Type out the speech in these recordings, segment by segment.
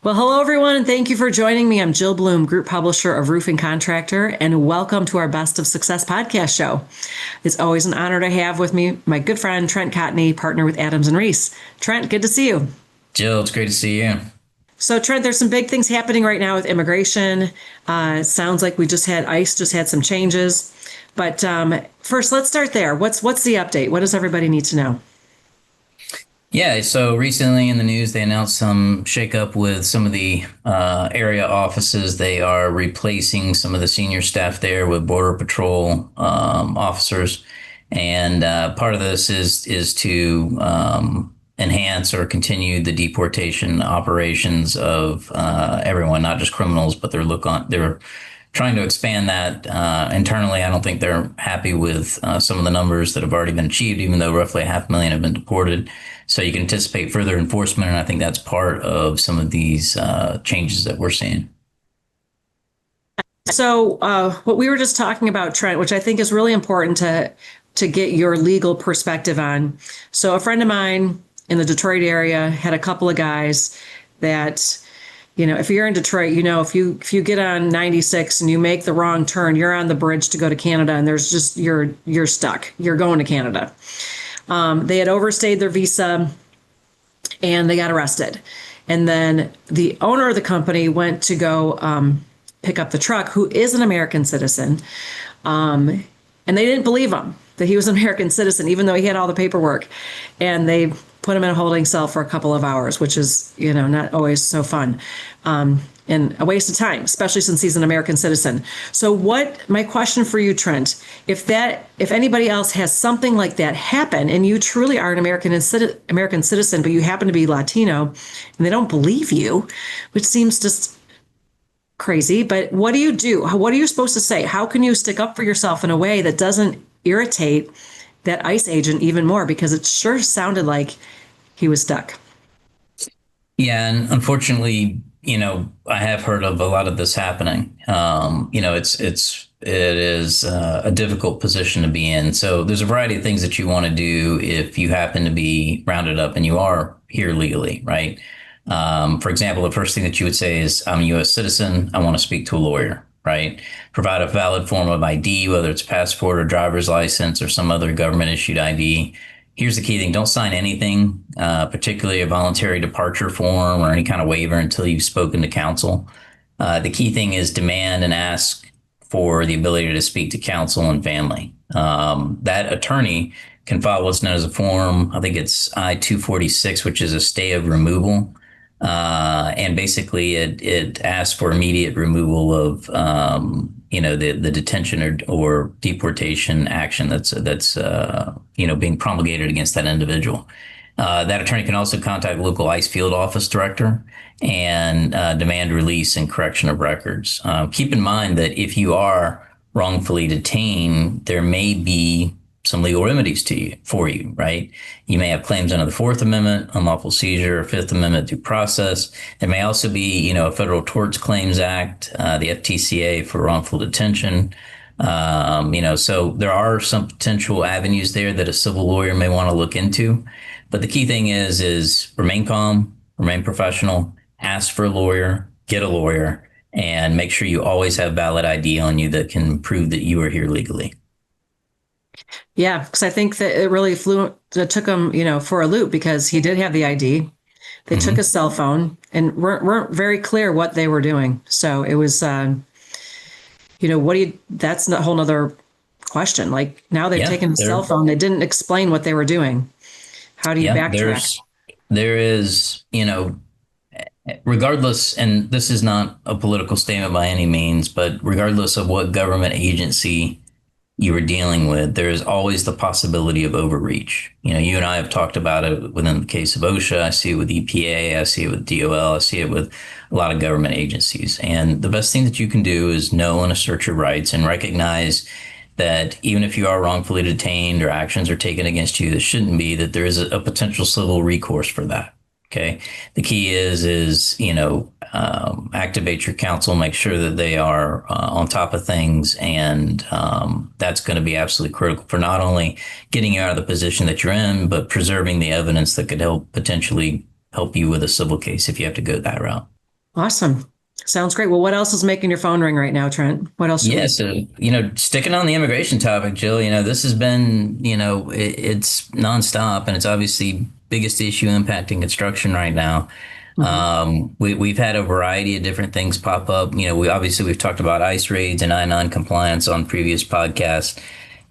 Well, hello everyone, and thank you for joining me. I'm Jill Bloom, group publisher of Roofing Contractor, and welcome to our Best of Success podcast show. It's always an honor to have with me my good friend Trent Cotney, partner with Adams and Reese. Trent, good to see you. Jill, it's great to see you. So, Trent, there's some big things happening right now with immigration. It sounds like we just had ICE just had some changes, but first, let's start there. What's the update? What does everybody need to know? Yeah, so recently in the news, they announced some shakeup with some of the area offices. They are replacing some of the senior staff there with Border Patrol officers, and part of this is to enhance or continue the deportation operations of everyone, not just criminals, but they're trying to expand that internally. I don't think they're happy with some of the numbers that have already been achieved, even though roughly 500,000 have been deported. So you can anticipate further enforcement, and I think that's part of some of these changes that we're seeing. So, what we were just talking about, Trent, which I think is really important to get your legal perspective on. So, a friend of mine in the Detroit area had a couple of guys that, if you're in Detroit, if you get on 96 and you make the wrong turn, you're on the bridge to go to Canada, and there's just you're stuck. You're going to Canada. They had overstayed their visa and they got arrested. And then the owner of the company went to go pick up the truck, who is an American citizen. And they didn't believe him that he was an American citizen, even though he had all the paperwork. And they put him in a holding cell for a couple of hours, which is, not always so fun. And a waste of time, especially since he's an American citizen. So my question for you, Trent, if anybody else has something like that happen and you truly are an American citizen, but you happen to be Latino and they don't believe you, which seems just crazy, but what do you do? What are you supposed to say? How can you stick up for yourself in a way that doesn't irritate that ICE agent even more? Because it sure sounded like he was stuck. Yeah, and unfortunately, I have heard of a lot of this happening. It is a difficult position to be in. So there's a variety of things that you want to do if you happen to be rounded up and you are here legally, right? For example, the first thing that you would say is, I'm a U.S. citizen. I want to speak to a lawyer, right? Provide a valid form of ID, whether it's passport or driver's license or some other government issued ID. Here's the key thing. Don't sign anything, particularly a voluntary departure form or any kind of waiver until you've spoken to counsel. The key thing is demand and ask for the ability to speak to counsel and family. That attorney can file what's known as a form. I think it's I-246, which is a stay of removal. And basically it asks for immediate removal of, the detention or deportation action that's being promulgated against that individual. That attorney can also contact local ICE field office director and demand release and correction of records. Keep in mind that if you are wrongfully detained, there may be some legal remedies for you, right? You may have claims under the Fourth Amendment, unlawful seizure, Fifth Amendment due process. There may also be, a Federal Torts Claims Act, the FTCA for wrongful detention. So there are some potential avenues there that a civil lawyer may want to look into. But the key thing is remain calm, remain professional, ask for a lawyer, get a lawyer, and make sure you always have valid ID on you that can prove that you are here legally. Yeah, because I think that it took him, for a loop because he did have the ID. They took his cell phone and weren't very clear what they were doing. So it was, that's a whole nother question. Like now they've taken his cell phone. They didn't explain what they were doing. How do you backtrack? There is, regardless, and this is not a political statement by any means, but regardless of what government agency you are dealing with, there is always the possibility of overreach. You and I have talked about it within the case of OSHA. I see it with EPA. I see it with DOL. I see it with a lot of government agencies. And the best thing that you can do is know and assert your rights and recognize that even if you are wrongfully detained or actions are taken against you that shouldn't be, that there is a potential civil recourse for that. Okay. The key is activate your counsel, make sure that they are on top of things. And that's going to be absolutely critical for not only getting you out of the position that you're in, but preserving the evidence that could potentially help you with a civil case if you have to go that route. Awesome. Sounds great. Well, what else is making your phone ring right now, Trent? What else should Yeah, we? so sticking on the immigration topic, Jill, this has been, it's nonstop, and it's obviously biggest issue impacting construction right now. Mhm. We've had a variety of different things pop up. We've talked about ICE raids and I-9 compliance on previous podcasts,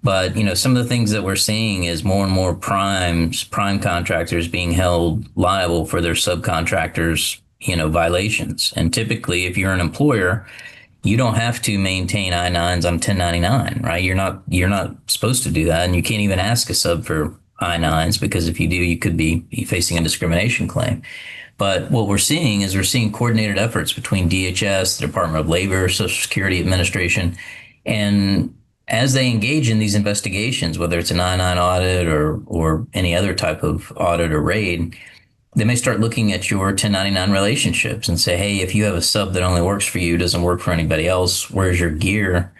but some of the things that we're seeing is more and more prime contractors being held liable for their subcontractors, violations. And typically, if you're an employer, you don't have to maintain I-9s on 1099, right? You're not supposed to do that, and you can't even ask a sub for I-9s, because if you do, you could be facing a discrimination claim. But what we're seeing coordinated efforts between DHS, the Department of Labor, Social Security Administration, and as they engage in these investigations, whether it's an I-9 audit or any other type of audit or raid, they may start looking at your 1099 relationships and say, hey, if you have a sub that only works for you, doesn't work for anybody else, where's your gear?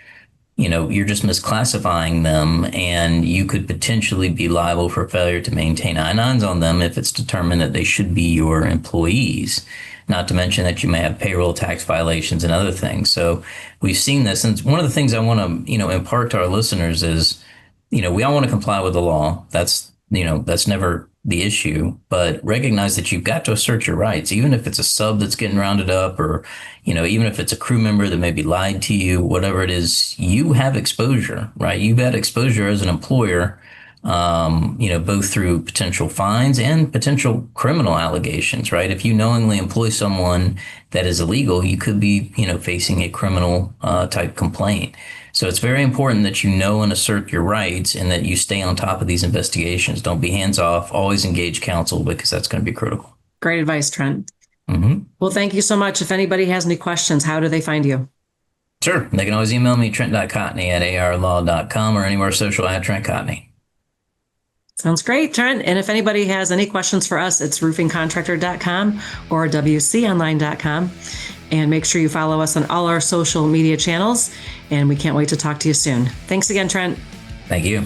You're just misclassifying them, and you could potentially be liable for failure to maintain I-9s on them if it's determined that they should be your employees. Not to mention that you may have payroll tax violations and other things. So we've seen this. And one of the things I want to, impart to our listeners is, we all want to comply with the law. That's never the issue, but recognize that you've got to assert your rights, even if it's a sub that's getting rounded up, or, even if it's a crew member that maybe lied to you, whatever it is, you have exposure, right? You've had exposure as an employer, both through potential fines and potential criminal allegations, right? If you knowingly employ someone that is illegal, you could be, facing a criminal type complaint. So it's very important that you know and assert your rights, and that you stay on top of these investigations. Don't be hands off. Always engage counsel, because that's going to be critical. Great advice, Trent. Mm-hmm. Well, thank you so much. If anybody has any questions, how do they find you? Sure. They can always email me, trent.cotney@arlaw.com, or anywhere social at Trent Cotney. Sounds great, Trent. And if anybody has any questions for us, it's roofingcontractor.com or wconline.com. And make sure you follow us on all our social media channels. And we can't wait to talk to you soon. Thanks again, Trent. Thank you.